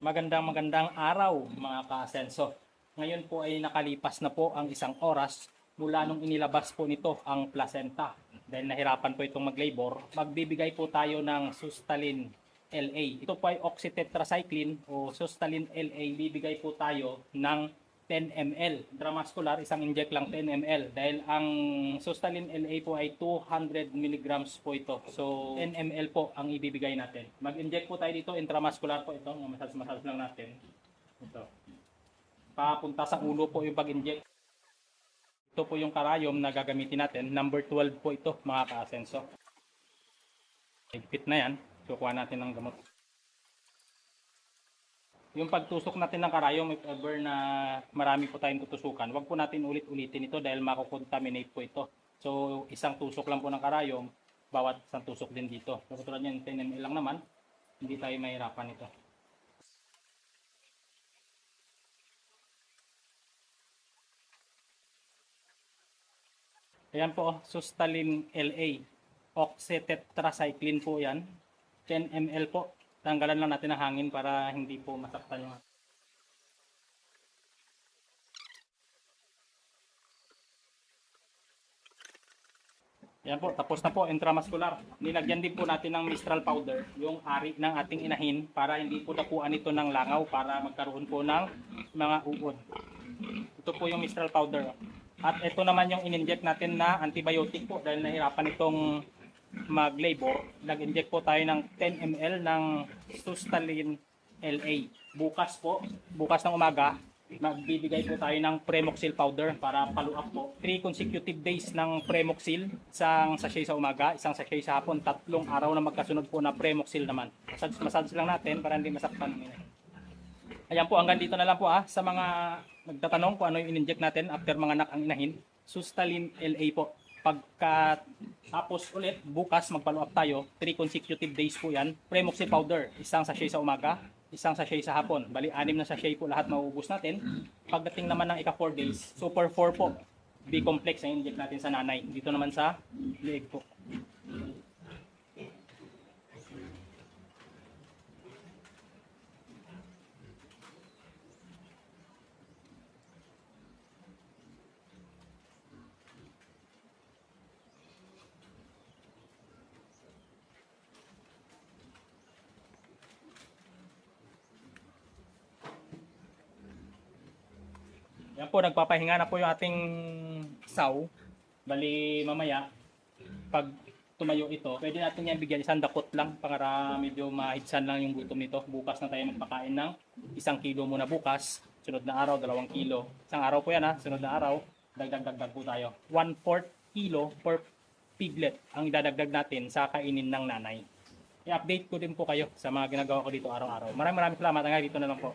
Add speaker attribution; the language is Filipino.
Speaker 1: Magandang araw mga ka-asenso. Ngayon po ay nakalipas na po ang 1 oras mula nung inilabas po nito ang placenta. Dahil nahirapan po itong mag-labor, magbibigay po tayo ng Sustalin LA. Ito po ay oxytetracycline o Sustalin LA. Bibigay po tayo ng 10 ml. Intramuscular, isang inject lang 10 ml. Dahil ang Sustalin LA po ay 200 mg po ito. So 10 ml po ang ibibigay natin. Mag-inject po tayo dito, intramuscular po ito. Massage lang natin. Ito. Papunta sa ulo po yung pag-inject. Ito po yung karayom na gagamitin natin. Number 12 po ito mga ka-asenso. Higpit na yan. Kukuha natin ng gamot. Yung pagtusok natin ng karayom, if ever na marami po tayong tutusukan, wag po natin ulit-ulitin ito dahil mako-contaminate po ito. So, isang tusok lang po ng karayom, bawat isang tusok din dito. So, tulad yan, 10 ml lang naman, hindi tayo mahirapan ito. Ayan po, Sustalin LA. Oxytetracycline po yan. 10 ml po. Tanggalan lang natin ang hangin para hindi po masaktan yung... Yan po, tapos na po, intramuscular. Nilagyan din po natin ng Mistral powder, yung ari ng ating inahin, para hindi po dapuan ito ng langaw, para magkaroon po ng mga uod. Ito po yung Mistral powder. At ito naman yung in-inject natin na antibiotic po, dahil nahirapan itong mag-labor. Nag-inject po tayo ng 10 ml ng Sustalin LA. Bukas ng umaga, magbibigay po tayo ng Premoxil powder para follow-up po. 3 consecutive days ng Premoxil, isang sachet sa umaga, isang sachet sa hapon, 3 araw na magkasunod po na Premoxil naman. Massage lang natin para hindi masaktan. Ayan po, hanggang dito na lang po sa mga nagtatanong kung ano yung in-inject natin after mga anak ang inahin. Sustalin LA po. Tapos ulit, bukas mag-follow up tayo. 3 consecutive days po yan. Premoxil powder, isang sachet sa umaga, isang sachet sa hapon. Bali, 6 na sachet po lahat mauubos natin. Pagdating naman ng ika 4 days, Super 4 po. B-complex ang inject natin sa nanay. Dito naman sa leeg po. Yan po, nagpapahinga na po yung ating saw. Bali, mamaya, pag tumayo ito, pwede natin yan bigyan isang dakot lang para medyo mahidsan lang yung gutom nito. Bukas na tayo magpakain ng 1 kilo muna bukas. Sunod na araw, 2 kilo. Isang araw po yan sunod na araw, dagdag po tayo. 1/4 kilo per piglet ang idadagdag natin sa kainin ng nanay. I-update ko din po kayo sa mga ginagawa ko dito araw-araw. Maraming salamat. Hanggang dito na lang po.